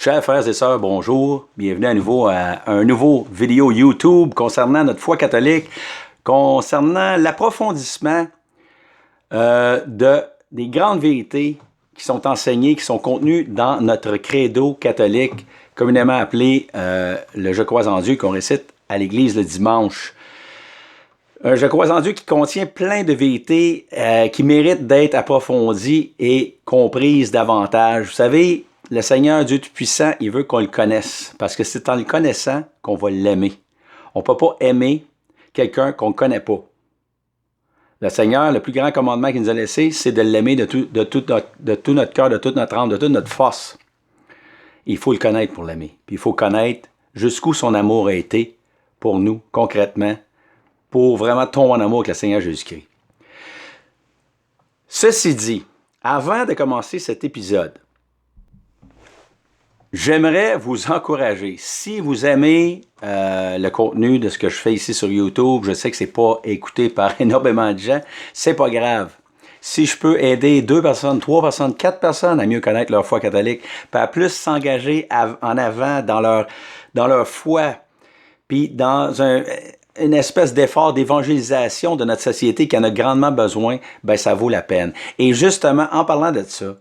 Chers frères et sœurs, bonjour. Bienvenue à nouveau à un nouveau vidéo YouTube concernant notre foi catholique, concernant l'approfondissement des grandes vérités qui sont enseignées, qui sont contenues dans notre credo catholique, communément appelé le Je crois en Dieu, qu'on récite à l'église le dimanche. Un Je crois en Dieu qui contient plein de vérités qui méritent d'être approfondies et comprises davantage. Vous savez, le Seigneur Dieu Tout-Puissant, il veut qu'on le connaisse, parce que c'est en le connaissant qu'on va l'aimer. On ne peut pas aimer quelqu'un qu'on ne connaît pas. Le Seigneur, le plus grand commandement qu'il nous a laissé, c'est de l'aimer de tout notre cœur, de toute notre âme, de toute notre force. Il faut le connaître pour l'aimer. Puis il faut connaître jusqu'où son amour a été pour nous, concrètement, pour vraiment tomber en amour avec le Seigneur Jésus-Christ. Ceci dit, avant de commencer cet épisode, j'aimerais vous encourager. Si vous aimez le contenu de ce que je fais ici sur YouTube, je sais que c'est pas écouté par énormément de gens, c'est pas grave. Si je peux aider 2 personnes, 3 personnes, 4 personnes à mieux connaître leur foi catholique, puis à plus s'engager en avant dans leur foi, puis dans une espèce d'effort d'évangélisation de notre société qui en a grandement besoin, ben ça vaut la peine. Et justement, en parlant de ça,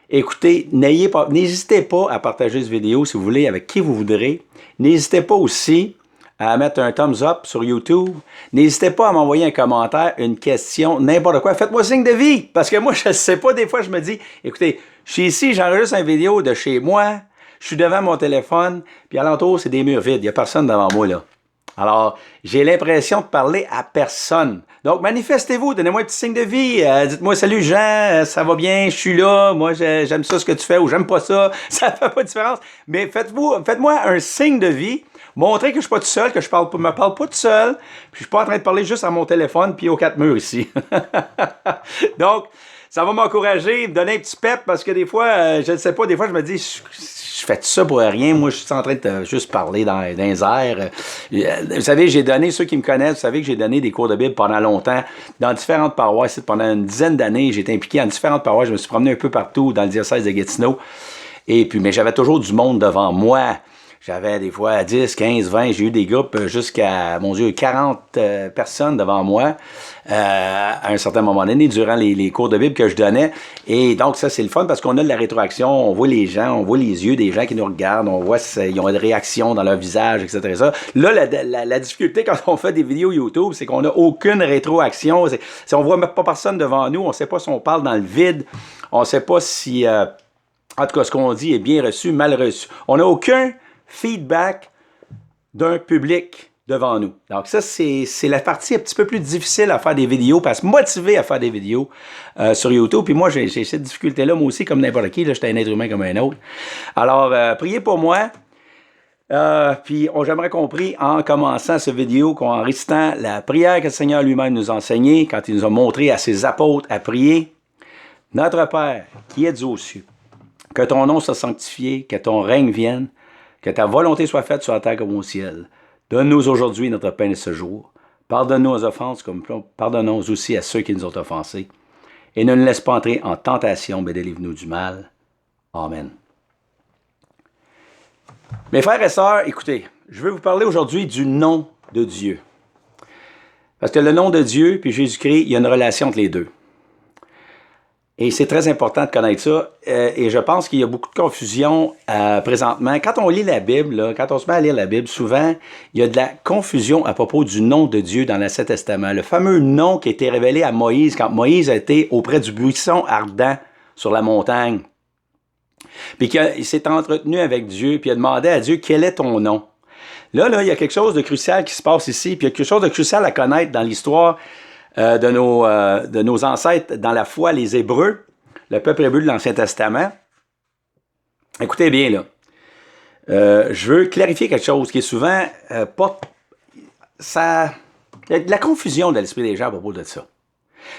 écoutez, n'hésitez pas à partager cette vidéo si vous voulez avec qui vous voudrez. N'hésitez pas aussi à mettre un thumbs up sur YouTube. N'hésitez pas à m'envoyer un commentaire, une question, n'importe quoi. Faites-moi signe de vie, parce que moi, je ne sais pas, des fois, je me dis, écoutez, je suis ici, j'enregistre une vidéo de chez moi, je suis devant mon téléphone, puis alentour, c'est des murs vides, il n'y a personne devant moi, là. Alors, j'ai l'impression de parler à personne. Donc, manifestez-vous, donnez-moi un petit signe de vie. Dites-moi, salut Jean, ça va bien, je suis là, moi j'aime ça ce que tu fais ou j'aime pas ça, ça fait pas de différence. Mais faites-moi un signe de vie, montrez que je suis pas tout seul, que je me parle pas tout seul, puis je suis pas en train de parler juste à mon téléphone puis aux 4 murs ici. Donc, ça va m'encourager, me donner un petit pep parce que des fois, je ne sais pas, des fois je me dis, je fais tout ça pour rien. Moi, je suis en train de juste parler dans les airs. Vous savez, j'ai donné, ceux qui me connaissent, vous savez que j'ai donné des cours de Bible pendant longtemps, dans différentes paroisses. Pendant une dizaine d'années, j'ai été impliqué dans différentes paroisses. Je me suis promené un peu partout dans le diocèse de Gatineau. Et puis, mais j'avais toujours du monde devant moi. J'avais des fois 10, 15, 20, j'ai eu des groupes jusqu'à, mon Dieu, 40 personnes devant moi à un certain moment donné durant les cours de Bible que je donnais. Et donc ça, c'est le fun parce qu'on a de la rétroaction, on voit les gens, on voit les yeux des gens qui nous regardent, on voit s'ils ont des réactions dans leur visage, etc. Ça. Là, la difficulté quand on fait des vidéos YouTube, c'est qu'on n'a aucune rétroaction. On voit même pas personne devant nous, on ne sait pas si on parle dans le vide, on ne sait pas si, en tout cas, ce qu'on dit est bien reçu, mal reçu. On n'a aucun feedback d'un public devant nous. Donc ça, c'est la partie un petit peu plus difficile à faire des vidéos, parce que motivé à faire des vidéos sur YouTube. Puis moi, j'ai cette difficulté-là, moi aussi, comme n'importe qui. J'étais un être humain comme un autre. Alors, priez pour moi. Puis j'aimerais qu'on prie en commençant cette vidéo, en récitant la prière que le Seigneur lui-même nous a enseignée, quand il nous a montré à ses apôtres à prier. Notre Père, qui es aux cieux, que ton nom soit sanctifié, que ton règne vienne, que ta volonté soit faite sur la terre comme au ciel. Donne-nous aujourd'hui notre pain de ce jour. Pardonne-nous nos offenses comme pardonnons aussi à ceux qui nous ont offensés. Et ne nous laisse pas entrer en tentation, mais délivre-nous du mal. Amen. Mes frères et sœurs, écoutez, je vais vous parler aujourd'hui du nom de Dieu. Parce que le nom de Dieu puis Jésus-Christ, il y a une relation entre les deux. Et c'est très important de connaître ça. Et je pense qu'il y a beaucoup de confusion présentement. Quand on lit la Bible, là, quand on se met à lire la Bible, souvent, il y a de la confusion à propos du nom de Dieu dans l'Ancien Testament. Le fameux nom qui a été révélé à Moïse quand Moïse a été auprès du buisson ardent sur la montagne. Puis qu'il s'est entretenu avec Dieu, puis il a demandé à Dieu, quel est ton nom? Là, il y a quelque chose de crucial qui se passe ici, puis il y a quelque chose de crucial à connaître dans l'histoire de nos ancêtres dans la foi, les Hébreux, le peuple hébreu de l'Ancien Testament. Écoutez bien, là. Je veux clarifier quelque chose qui est souvent pas... Ça, il y a de la confusion dans l'esprit des gens à propos de ça.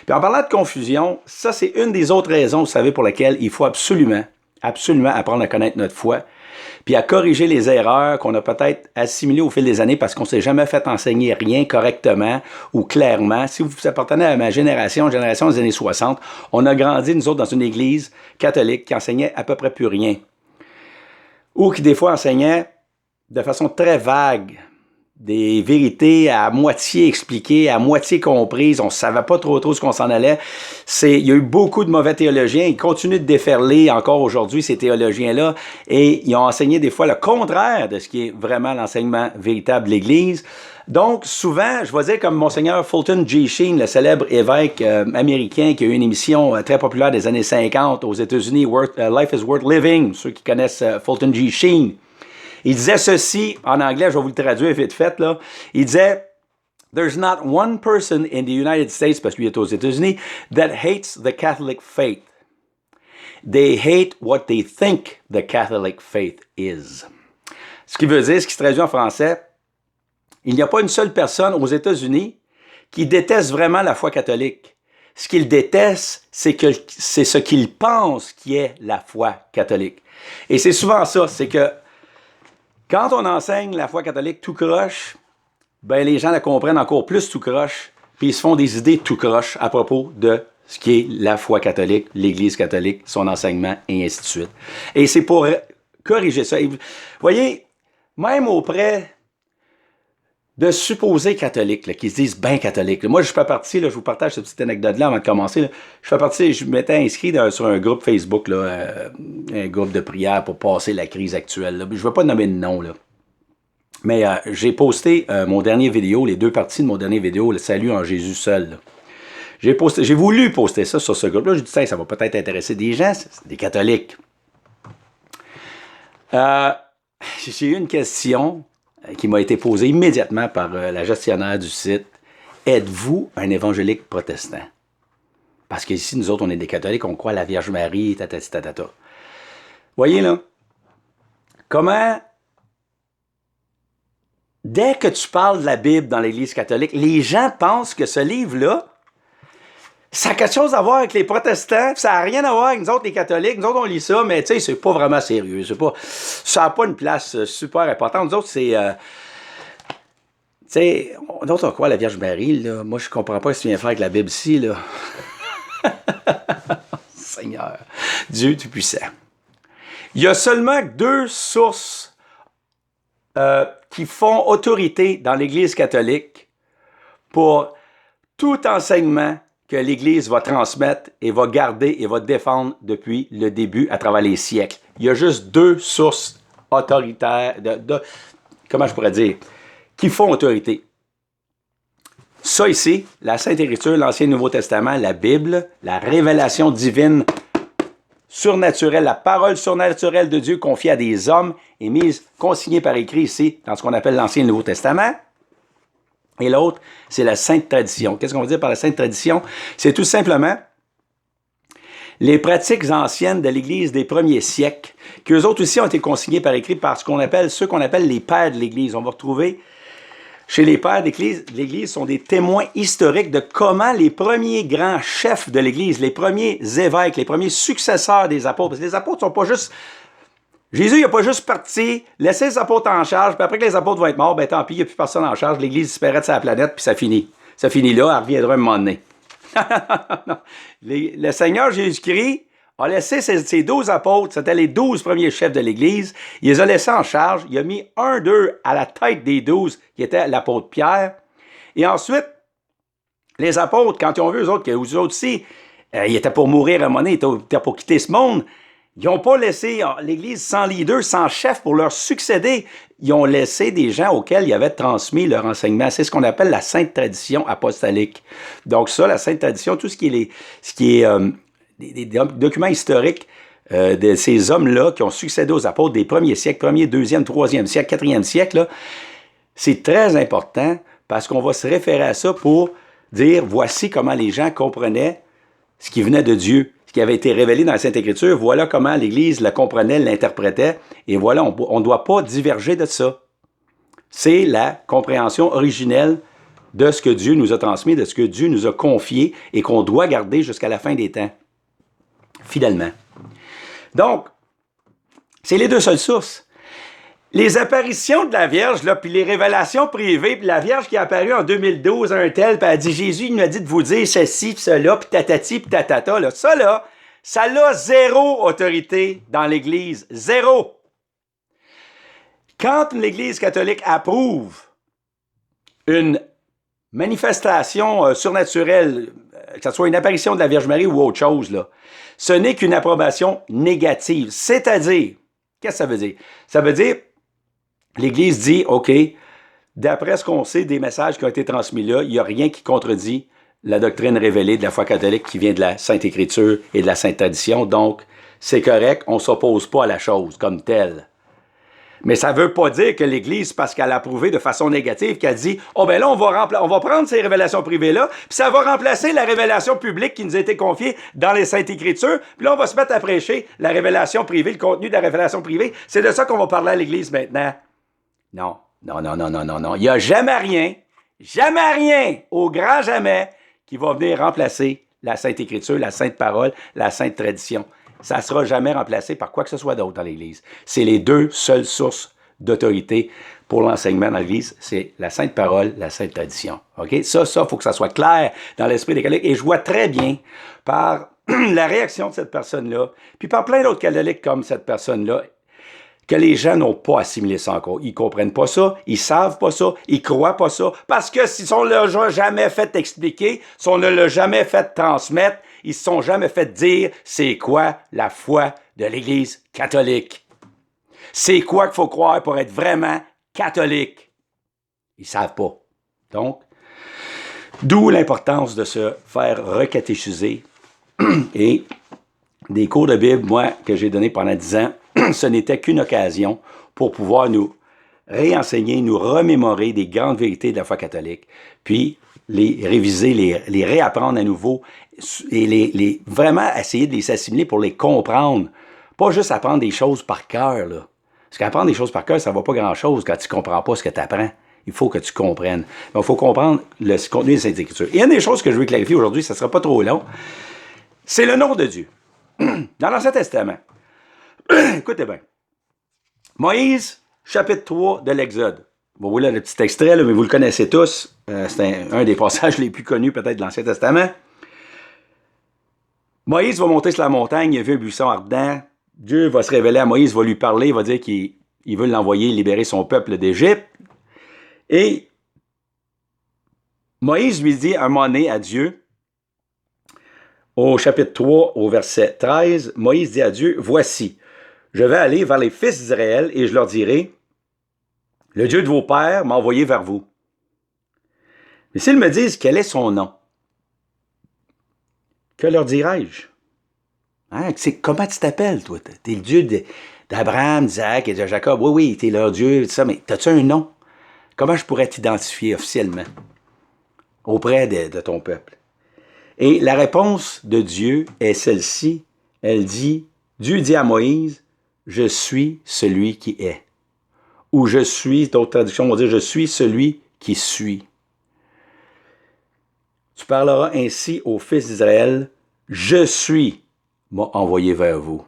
Puis en parlant de confusion, ça, c'est une des autres raisons, vous savez, pour lesquelles il faut absolument apprendre à connaître notre foi, puis à corriger les erreurs qu'on a peut-être assimilées au fil des années parce qu'on ne s'est jamais fait enseigner rien correctement ou clairement. Si vous appartenez à ma génération des années 60, on a grandi, nous autres, dans une église catholique qui enseignait à peu près plus rien. ou qui des fois enseignaient de façon très vague des vérités à moitié expliquées, à moitié comprises. On ne savait pas trop ce qu'on s'en allait. Il y a eu beaucoup de mauvais théologiens. Ils continuent de déferler encore aujourd'hui, ces théologiens-là, et ils ont enseigné des fois le contraire de ce qui est vraiment l'enseignement véritable de l'Église. Donc, souvent, je vais dire comme Monseigneur Fulton G. Sheen, le célèbre évêque américain qui a eu une émission très populaire des années 50 aux États-Unis, Life is Worth Living, ceux qui connaissent Fulton G. Sheen. Il disait ceci, en anglais, je vais vous le traduire vite fait, là. Il disait, "There's not one person in the United States, parce qu'il est aux États-Unis, that hates the Catholic faith. They hate what they think the Catholic faith is." Ce qui veut dire, ce qui se traduit en français, il n'y a pas une seule personne aux États-Unis qui déteste vraiment la foi catholique. Ce qu'il déteste, c'est ce qu'il pense qui est la foi catholique. Et c'est souvent ça, c'est que quand on enseigne la foi catholique tout croche, ben les gens la comprennent encore plus tout croche, puis ils se font des idées tout croche à propos de ce qui est la foi catholique, l'Église catholique, son enseignement, et ainsi de suite. Et c'est pour corriger ça. Et vous voyez, même auprès de supposés catholiques, là, qui se disent bien catholiques. Là. Moi, je fais partie, là, je vous partage cette petite anecdote-là avant de commencer. Là. Je m'étais inscrit sur un groupe Facebook, là, un groupe de prière pour passer la crise actuelle. Là. Je ne vais pas nommer de nom, là. Mais j'ai posté mon dernier vidéo, les 2 parties de mon dernier vidéo, le salut en Jésus seul. Là. J'ai voulu poster ça sur ce groupe-là. J'ai dit, ça va peut-être intéresser des gens, c'est des catholiques. J'ai eu une question qui m'a été posée immédiatement par la gestionnaire du site. Êtes-vous un évangélique protestant? Parce qu'ici, nous autres, on est des catholiques, on croit à la Vierge Marie, tatata. Voyez là, comment, dès que tu parles de la Bible dans l'Église catholique, les gens pensent que ce livre-là, ça a quelque chose à voir avec les protestants, ça n'a rien à voir avec nous autres, les catholiques. Nous autres, on lit ça, mais tu sais, c'est pas vraiment sérieux. Ça n'a pas une place super importante. Nous autres, c'est... tu sais, nous autres, on croit à la Vierge Marie, là. Moi, je comprends pas ce qu'il vient faire avec la Bible ici, là. Seigneur, Dieu Tout-Puissant. Il y a seulement 2 sources qui font autorité dans l'Église catholique pour tout enseignement que l'Église va transmettre et va garder et va défendre depuis le début à travers les siècles. Il y a juste 2 sources autoritaires, comment je pourrais dire, qui font autorité. Ça ici, la Sainte Écriture, l'Ancien et Nouveau Testament, la Bible, la révélation divine surnaturelle, la parole surnaturelle de Dieu confiée à des hommes et consignée par écrit ici dans ce qu'on appelle l'Ancien et Nouveau Testament. Et l'autre, c'est la Sainte Tradition. Qu'est-ce qu'on veut dire par la Sainte Tradition? C'est tout simplement les pratiques anciennes de l'Église des premiers siècles, qui eux autres aussi ont été consignées par écrit par ceux qu'on appelle les pères de l'Église. On va retrouver chez les pères de l'Église sont des témoins historiques de comment les premiers grands chefs de l'Église, les premiers évêques, les premiers successeurs des apôtres, parce que les apôtres ne sont pas juste... Jésus, il n'a pas juste parti, laissé les apôtres en charge, puis après que les apôtres vont être morts, ben tant pis, il n'y a plus personne en charge, l'Église disparaît de sa planète, puis ça finit. Ça finit là, elle reviendra un moment donné. Non. Le Seigneur Jésus-Christ a laissé ses 12 apôtres, c'était les 12 premiers chefs de l'Église, il les a laissés en charge, il a mis d'eux à la tête des 12, qui était l'apôtre Pierre, et ensuite, les apôtres, quand ils ont vu eux autres aussi, ils étaient pour mourir à un moment donné, ils étaient pour quitter ce monde, ils n'ont pas laissé l'Église sans leader, sans chef pour leur succéder. Ils ont laissé des gens auxquels ils avaient transmis leur enseignement. C'est ce qu'on appelle la Sainte Tradition apostolique. Donc ça, la Sainte Tradition, tout ce qui est des documents historiques de ces hommes-là qui ont succédé aux apôtres des premiers siècles, 1er, 2e, 3e siècle, 4e siècle, là, c'est très important parce qu'on va se référer à ça pour dire voici comment les gens comprenaient ce qui venait de Dieu. Qui avait été révélé dans la Sainte Écriture, voilà comment l'Église le comprenait, l'interprétait, et voilà, on ne doit pas diverger de ça. C'est la compréhension originelle de ce que Dieu nous a transmis, de ce que Dieu nous a confié, et qu'on doit garder jusqu'à la fin des temps, fidèlement. Donc, c'est les 2 seules sources. Les apparitions de la Vierge, là, puis les révélations privées, puis la Vierge qui est apparue en 2012 à un tel, puis elle a dit, Jésus, il m'a dit de vous dire ceci, puis cela, puis tatati, puis tatata, là, ça a 0 autorité dans l'Église. 0. Quand l'Église catholique approuve une manifestation surnaturelle, que ce soit une apparition de la Vierge Marie ou autre chose, là, ce n'est qu'une approbation négative. C'est-à-dire, qu'est-ce que ça veut dire? Ça veut dire, l'Église dit, OK, d'après ce qu'on sait des messages qui ont été transmis là, il n'y a rien qui contredit la doctrine révélée de la foi catholique qui vient de la Sainte Écriture et de la Sainte Tradition. Donc, c'est correct, on ne s'oppose pas à la chose comme telle. Mais ça ne veut pas dire que l'Église, parce qu'elle a approuvé de façon négative, qu'elle dit « Oh ben là, on va prendre ces révélations privées-là, puis ça va remplacer la révélation publique qui nous a été confiée dans les Saintes Écritures, puis là, on va se mettre à prêcher la révélation privée, le contenu de la révélation privée. C'est de ça qu'on va parler à l'Église maintenant. » Non, non, non, non, non, non, non. Il n'y a jamais rien, au grand jamais, qui va venir remplacer la Sainte Écriture, la Sainte Parole, la Sainte Tradition. Ça ne sera jamais remplacé par quoi que ce soit d'autre dans l'Église. C'est les deux seules sources d'autorité pour l'enseignement dans l'Église, c'est la Sainte Parole, la Sainte Tradition. OK? Ça, faut que ça soit clair dans l'esprit des catholiques. Et je vois très bien par la réaction de cette personne-là, puis par plein d'autres catholiques comme cette personne-là, que les gens n'ont pas assimilé ça encore. Ils comprennent pas ça, ils savent pas ça, ils croient pas ça, parce que si on ne l'a jamais fait expliquer, si on ne l'a jamais fait transmettre, ils se sont jamais fait dire c'est quoi la foi de l'Église catholique. C'est quoi qu'il faut croire pour être vraiment catholique. Ils savent pas. Donc, d'où l'importance de se faire recatéchiser et des cours de Bible, moi, que j'ai donné pendant 10 ans, ce n'était qu'une occasion pour pouvoir nous réenseigner, nous remémorer des grandes vérités de la foi catholique, puis les réviser, les réapprendre à nouveau et vraiment essayer de les assimiler pour les comprendre. Pas juste apprendre des choses par cœur, là. Parce qu'apprendre des choses par cœur, ça ne va pas grand-chose quand tu ne comprends pas ce que tu apprends. Il faut que tu comprennes. Donc, il faut comprendre le contenu des Saintes Écritures. Et une des choses que je veux clarifier aujourd'hui, ça ne sera pas trop long, c'est le nom de Dieu. Dans l'Ancien Testament, écoutez bien. Moïse, chapitre 3 de l'Exode. Bon, voilà le petit extrait, là, mais vous le connaissez tous. C'est un des passages les plus connus peut-être de l'Ancien Testament. Moïse va monter sur la montagne, il a vu un buisson ardent. Dieu va se révéler à Moïse, va lui parler, il va dire qu'il veut l'envoyer libérer son peuple d'Égypte. Et Moïse lui dit un moment donné à Dieu, au chapitre 3, au verset 13, Moïse dit à Dieu, « Voici, je vais aller vers les fils d'Israël et je leur dirai, « Le Dieu de vos pères m'a envoyé vers vous. » Mais s'ils me disent quel est son nom, que leur dirai-je? Hein? Comment tu t'appelles, toi? Tu es le Dieu d'Abraham, d'Isaac et de Jacob. Oui, oui, tu es leur Dieu, tout ça, mais as-tu un nom? Comment je pourrais t'identifier officiellement auprès de ton peuple? Et la réponse de Dieu est celle-ci. Elle dit, Dieu dit à Moïse, « Je suis celui qui est. » Ou « Je suis », d'autres traductions vont dire, « Je suis celui qui suit. » Tu parleras ainsi aux fils d'Israël, « Je suis m'a envoyé vers vous. »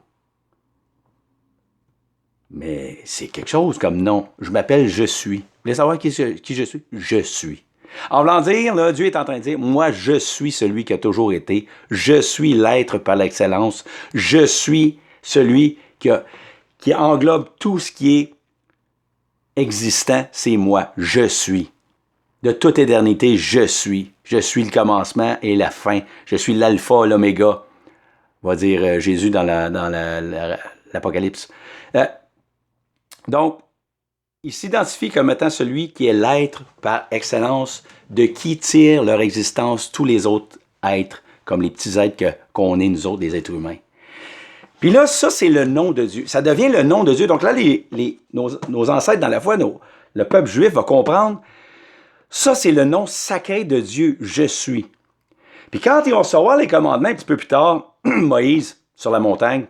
Mais c'est quelque chose comme nom. Je m'appelle Je suis. Vous voulez savoir qui je suis? Je suis. En voulant dire, là, Dieu est en train de dire, moi, je suis celui qui a toujours été. Je suis l'être par l'excellence. Je suis celui qui englobe tout ce qui est existant, c'est moi. Je suis. De toute éternité, je suis. Je suis le commencement et la fin. Je suis l'alpha, l'oméga, va dire Jésus dans l'Apocalypse. Donc, il s'identifie comme étant celui qui est l'être par excellence, de qui tirent leur existence tous les autres êtres, comme les petits êtres qu'on est, nous autres, des êtres humains. Puis là, ça, c'est le nom de Dieu. Ça devient le nom de Dieu. Donc là, nos ancêtres dans la foi, le peuple juif va comprendre, ça, c'est le nom sacré de Dieu, je suis. Puis quand ils vont recevoir les commandements un petit peu plus tard, Moïse, sur la montagne,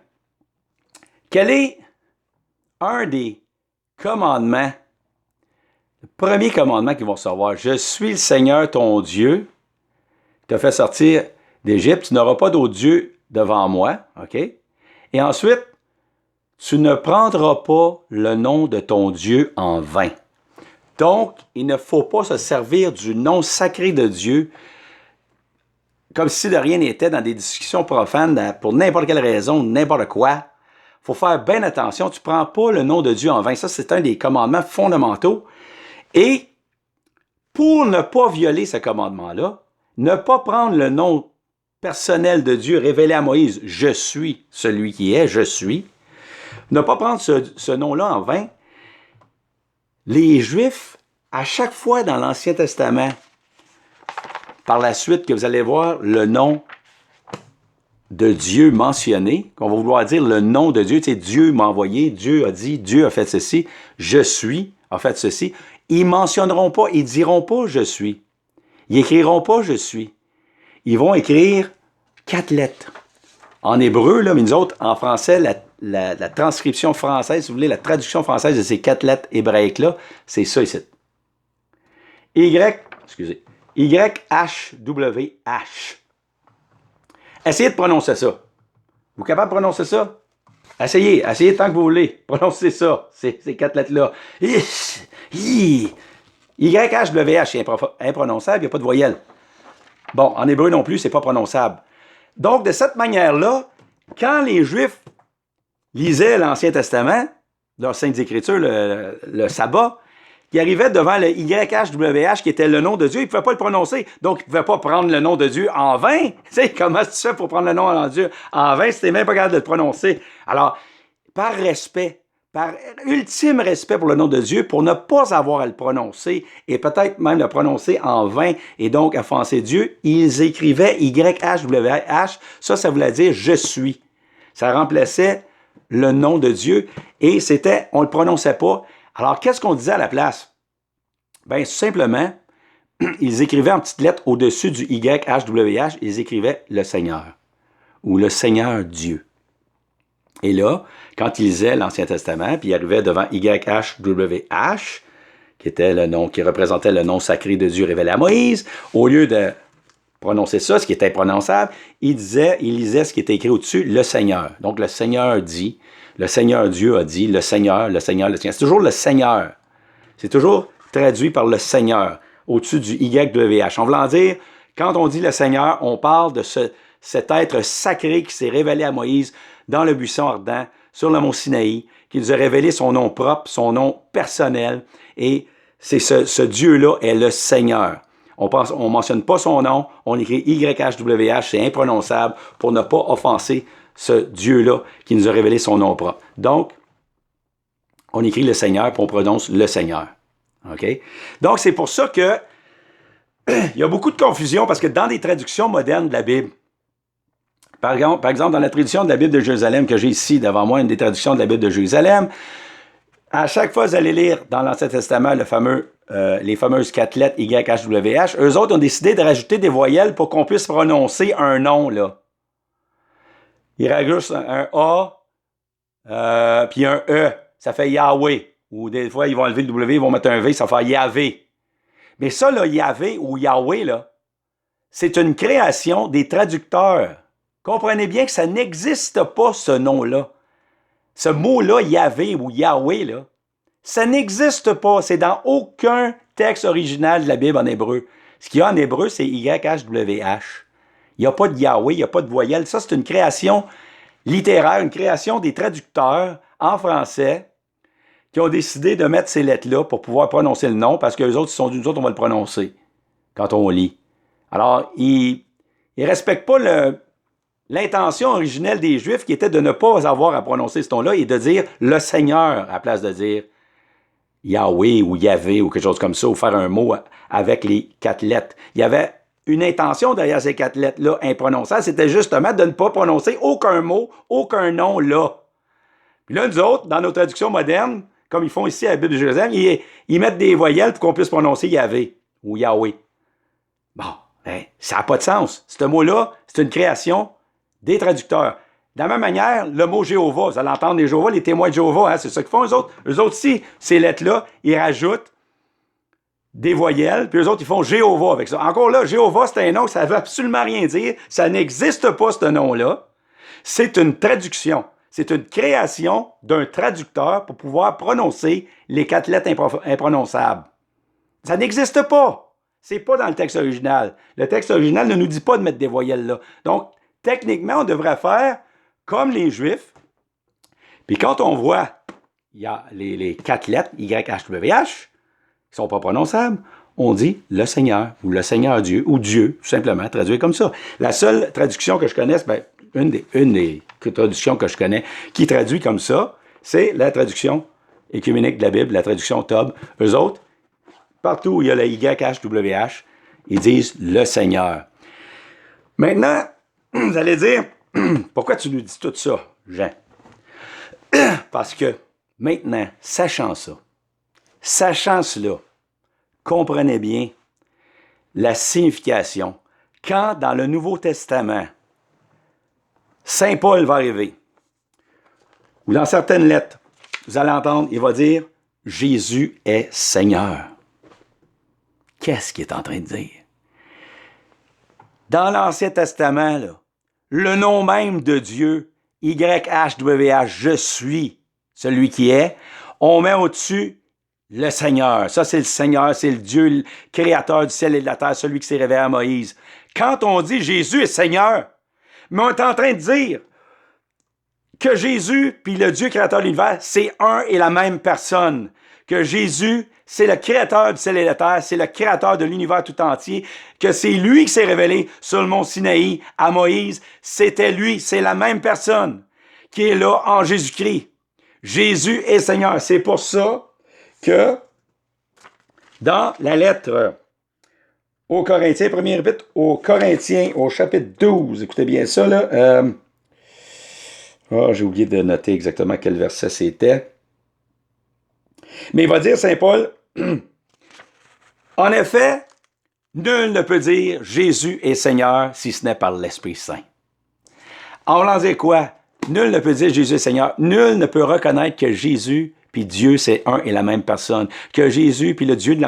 quel est un des commandements, le premier commandement qu'ils vont recevoir? Je suis le Seigneur ton Dieu, qui t'a fait sortir d'Égypte, tu n'auras pas d'autre Dieu devant moi, OK? Et ensuite, tu ne prendras pas le nom de ton Dieu en vain. Donc, il ne faut pas se servir du nom sacré de Dieu comme si de rien n'était dans des discussions profanes pour n'importe quelle raison, n'importe quoi. Il faut faire bien attention. Tu ne prends pas le nom de Dieu en vain. Ça, c'est un des commandements fondamentaux. Et pour ne pas violer ce commandement-là, ne pas prendre le nom personnel de Dieu révélé à Moïse, je suis celui qui est, je suis, ne pas prendre ce nom-là en vain, les Juifs, à chaque fois dans l'Ancien Testament, par la suite que vous allez voir le nom de Dieu mentionné, qu'on va vouloir dire le nom de Dieu, tu sais, Dieu m'a envoyé, Dieu a dit, Dieu a fait ceci, je suis, a fait ceci, ils ne mentionneront pas, ils ne diront pas je suis. Ils n'écriront pas je suis. Ils vont écrire 4 lettres. En hébreu, là, mais nous autres, en français, la transcription française, si vous voulez, la traduction française de ces 4 lettres hébraïques-là, c'est ça ici. YHWH. Essayez de prononcer ça. Vous êtes capable de prononcer ça? Essayez tant que vous voulez. Prononcez ça, ces 4 lettres-là. YHWH, c'est imprononçable, il n'y a pas de voyelle. Bon, en hébreu non plus, c'est pas prononçable. Donc, de cette manière-là, quand les Juifs lisaient l'Ancien Testament, leurs Saintes Écritures, le sabbat, ils arrivaient devant le YHWH, qui était le nom de Dieu, ils ne pouvaient pas le prononcer. Donc, ils ne pouvaient pas prendre le nom de Dieu en vain. Tu sais, comment tu fais pour prendre le nom de Dieu en vain si tu n'es même pas capable de le prononcer? Alors, par respect, par ultime respect pour le nom de Dieu, pour ne pas avoir à le prononcer et peut-être même le prononcer en vain et donc offenser Dieu, ils écrivaient YHWH. Ça voulait dire « je suis ». Ça remplaçait le nom de Dieu et on ne le prononçait pas. Alors, qu'est-ce qu'on disait à la place? Bien, simplement, ils écrivaient en petites lettres au-dessus du YHWH, ils écrivaient « le Seigneur » ou « le Seigneur Dieu ». Et là, quand ils lisaient l'Ancien Testament, puis ils arrivaient devant YHWH, qui était le nom, qui représentait le nom sacré de Dieu révélé à Moïse, au lieu de prononcer ça, ce qui était imprononçable, ils lisaient ce qui était écrit au-dessus, le Seigneur. Donc, le Seigneur dit, le Seigneur Dieu a dit, le Seigneur, le Seigneur, le Seigneur. C'est toujours le Seigneur. C'est toujours traduit par le Seigneur, au-dessus du YHWH. En voulant dire, quand on dit le Seigneur, on parle de cet être sacré qui s'est révélé à Moïse dans le buisson ardent, sur le mont Sinaï, qui nous a révélé son nom propre, son nom personnel, et c'est ce Dieu-là est le Seigneur. On mentionne pas son nom, on écrit YHWH, c'est imprononçable, pour ne pas offenser ce Dieu-là qui nous a révélé son nom propre. Donc, on écrit le Seigneur, puis on prononce le Seigneur. OK? Donc, c'est pour ça que il y a beaucoup de confusion, parce que dans les traductions modernes de la Bible, par exemple, dans la traduction de la Bible de Jérusalem que j'ai ici devant moi, une des traductions de la Bible de Jérusalem, à chaque fois que vous allez lire dans l'Ancien Testament les fameuses 4 lettres YHWH, eux autres ont décidé de rajouter des voyelles pour qu'on puisse prononcer un nom, là. Ils rajoutent un A, puis un E, ça fait Yahweh. Ou des fois, ils vont enlever le W, ils vont mettre un V, ça fait Yahvé. Mais ça, là, Yahvé ou Yahweh, là, c'est une création des traducteurs. Comprenez bien que ça n'existe pas, ce nom-là. Ce mot-là, Yahvé ou Yahweh, là, ça n'existe pas. C'est dans aucun texte original de la Bible en hébreu. Ce qu'il y a en hébreu, c'est YHWH. Il n'y a pas de Yahweh, il n'y a pas de voyelle. Ça, c'est une création littéraire, une création des traducteurs en français qui ont décidé de mettre ces lettres-là pour pouvoir prononcer le nom, parce que les autres, ils sont dit, nous autres, on va le prononcer quand on lit. Alors, ils ne respectent pas l'intention originelle des Juifs qui était de ne pas avoir à prononcer ce nom-là et de dire le Seigneur à la place de dire Yahweh ou Yahvé ou quelque chose comme ça, ou faire un mot avec les 4 lettres. Il y avait une intention derrière ces 4 lettres-là imprononçables, c'était justement de ne pas prononcer aucun mot, aucun nom là. Puis là, nous autres, dans nos traductions modernes, comme ils font ici à la Bible de Jérusalem, ils mettent des voyelles pour qu'on puisse prononcer Yahvé ou Yahweh. Bon, hein, ça n'a pas de sens. Ce mot-là, c'est une création des traducteurs. De la même manière, le mot Jéhovah, vous allez entendre les Jéhovah, les témoins de Jéhovah, hein, c'est ça qu'ils font eux autres. Eux autres aussi, ces lettres-là, ils rajoutent des voyelles, puis eux autres, ils font Jéhovah avec ça. Encore là, Jéhovah, c'est un nom, ça ne veut absolument rien dire. Ça n'existe pas, ce nom-là. C'est une traduction. C'est une création d'un traducteur pour pouvoir prononcer les 4 lettres imprononçables. Ça n'existe pas. C'est pas dans le texte original. Le texte original ne nous dit pas de mettre des voyelles là. Donc, techniquement, on devrait faire comme les Juifs, Puis quand on voit, il y a les 4 lettres, YHWH, qui sont pas prononçables, on dit le Seigneur, ou le Seigneur Dieu, ou Dieu, tout simplement, traduit comme ça. La seule traduction que je connaisse, ben, une des traductions que je connais qui traduit comme ça, c'est la traduction écuménique de la Bible, la traduction TOB. Eux autres, partout où il y a le YHWH, ils disent le Seigneur. Maintenant, vous allez dire, pourquoi tu nous dis tout ça, Jean? Parce que maintenant, sachant cela, comprenez bien la signification. Quand dans le Nouveau Testament, Saint Paul va arriver, ou dans certaines lettres, vous allez entendre, il va dire « Jésus est Seigneur ». Qu'est-ce qu'il est en train de dire? Dans l'Ancien Testament, là, le nom même de Dieu, YHWH, je suis celui qui est, on met au-dessus le Seigneur. Ça, c'est le Seigneur, c'est le Dieu, le créateur du ciel et de la terre, celui qui s'est révélé à Moïse. Quand on dit Jésus est Seigneur, mais on est en train de dire que Jésus puis le Dieu créateur de l'univers, c'est un et la même personne. Que Jésus, c'est le créateur du ciel et de la terre, c'est le créateur de l'univers tout entier, que c'est lui qui s'est révélé sur le mont Sinaï à Moïse. C'était lui, c'est la même personne qui est là en Jésus-Christ. Jésus est Seigneur. C'est pour ça que dans la lettre aux Corinthiens, premier épître aux Corinthiens, au chapitre 12, écoutez bien ça, là. J'ai oublié de noter exactement quel verset c'était. Mais il va dire, Saint Paul, en effet, nul ne peut dire Jésus est Seigneur si ce n'est par l'Esprit Saint. En voulant dire quoi? Nul ne peut dire Jésus est Seigneur. Nul ne peut reconnaître que Jésus puis Dieu, c'est un et la même personne. Que Jésus puis le Dieu de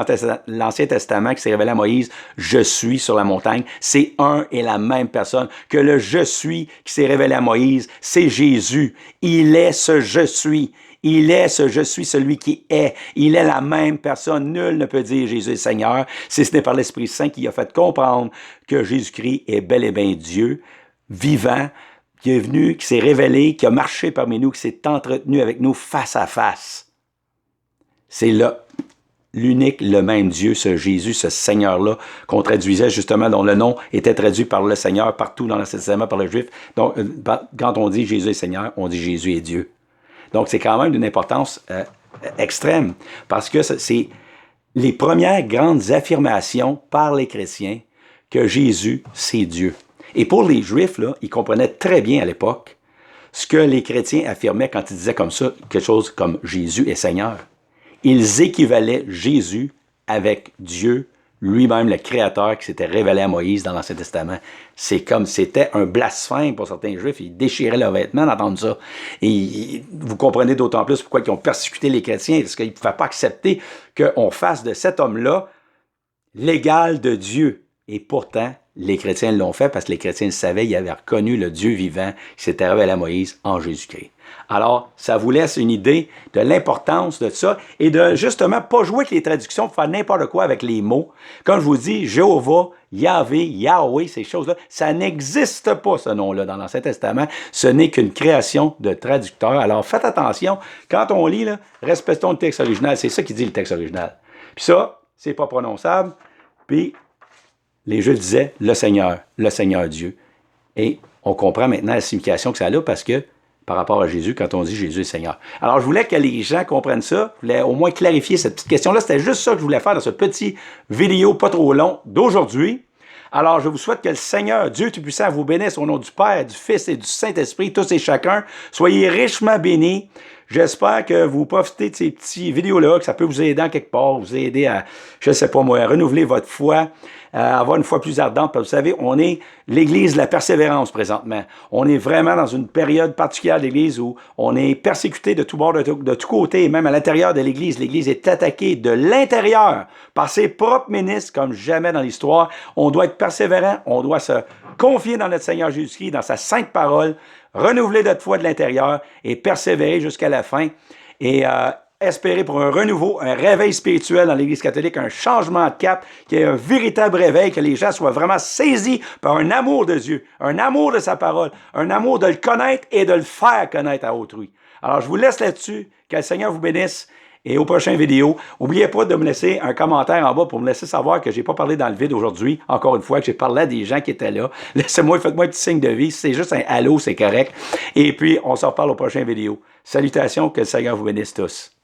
l'Ancien Testament qui s'est révélé à Moïse, je suis sur la montagne, c'est un et la même personne. Que le je suis qui s'est révélé à Moïse, c'est Jésus. Il est ce je suis. Il est ce je suis, celui qui est. Il est la même personne. Nul ne peut dire Jésus est Seigneur si ce n'est par l'Esprit Saint qui a fait comprendre que Jésus-Christ est bel et bien Dieu, vivant, qui est venu, qui s'est révélé, qui a marché parmi nous, qui s'est entretenu avec nous face à face. C'est là l'unique, le même Dieu, ce Jésus, ce Seigneur-là, qu'on traduisait justement, dont le nom était traduit par le Seigneur partout dans l'Ancien Testament, par le Juif. Donc, quand on dit Jésus est Seigneur, on dit Jésus est Dieu. Donc, c'est quand même d'une importance extrême, parce que c'est les premières grandes affirmations par les chrétiens que Jésus, c'est Dieu. Et pour les Juifs, là, ils comprenaient très bien à l'époque ce que les chrétiens affirmaient quand ils disaient comme ça, quelque chose comme Jésus est Seigneur. Ils équivalaient Jésus avec Dieu, lui-même le Créateur qui s'était révélé à Moïse dans l'Ancien Testament. C'est comme c'était un blasphème pour certains Juifs. Ils déchiraient leurs vêtements d'entendre ça. Et vous comprenez d'autant plus pourquoi ils ont persécuté les chrétiens, parce qu'ils ne pouvaient pas accepter qu'on fasse de cet homme-là l'égal de Dieu. Et pourtant, les chrétiens l'ont fait parce que les chrétiens le savaient, ils avaient reconnu le Dieu vivant qui s'était révélé à Moïse en Jésus-Christ. Alors, ça vous laisse une idée de l'importance de ça et de justement pas jouer avec les traductions pour faire n'importe quoi avec les mots. Comme je vous dis, Jéhovah, Yahvé, Yahweh, ces choses-là, ça n'existe pas ce nom-là dans l'Ancien Testament. Ce n'est qu'une création de traducteurs. Alors, faites attention, quand on lit, là, respectons le texte original. C'est ça qui dit le texte original. Puis ça, c'est pas prononçable. Puis, les Juifs disaient le Seigneur Dieu. Et on comprend maintenant la signification que ça a parce que, par rapport à Jésus, quand on dit Jésus est Seigneur. Alors, je voulais que les gens comprennent ça. Je voulais au moins clarifier cette petite question-là. C'était juste ça que je voulais faire dans ce petit vidéo pas trop long d'aujourd'hui. Alors, je vous souhaite que le Seigneur, Dieu Tout-Puissant, vous bénisse au nom du Père, du Fils et du Saint-Esprit, tous et chacun. Soyez richement bénis. J'espère que vous profitez de ces petits vidéos-là, que ça peut vous aider en quelque part, vous aider à, je ne sais pas moi, à renouveler votre foi, à avoir une foi plus ardente. Parce que vous savez, on est l'Église de la persévérance présentement. On est vraiment dans une période particulière de l'Église où on est persécuté de tous bords, de tous côtés, et même à l'intérieur de l'Église. L'Église est attaquée de l'intérieur par ses propres ministres comme jamais dans l'histoire. On doit être persévérant, on doit se confier dans notre Seigneur Jésus-Christ, dans sa sainte parole, renouveler notre foi de l'intérieur et persévérer jusqu'à la fin et espérer pour un renouveau, un réveil spirituel dans l'Église catholique, un changement de cap, qu'il y ait un véritable réveil, que les gens soient vraiment saisis par un amour de Dieu, un amour de sa parole, un amour de le connaître et de le faire connaître à autrui. Alors, je vous laisse là-dessus. Que le Seigneur vous bénisse. Et aux prochaines vidéos, n'oubliez pas de me laisser un commentaire en bas pour me laisser savoir que je n'ai pas parlé dans le vide aujourd'hui. Encore une fois, que j'ai parlé à des gens qui étaient là. Laissez-moi, faites-moi un petit signe de vie. Si c'est juste un allô, c'est correct. Et puis, on se reparle aux prochaines vidéos. Salutations, que le Seigneur vous bénisse tous.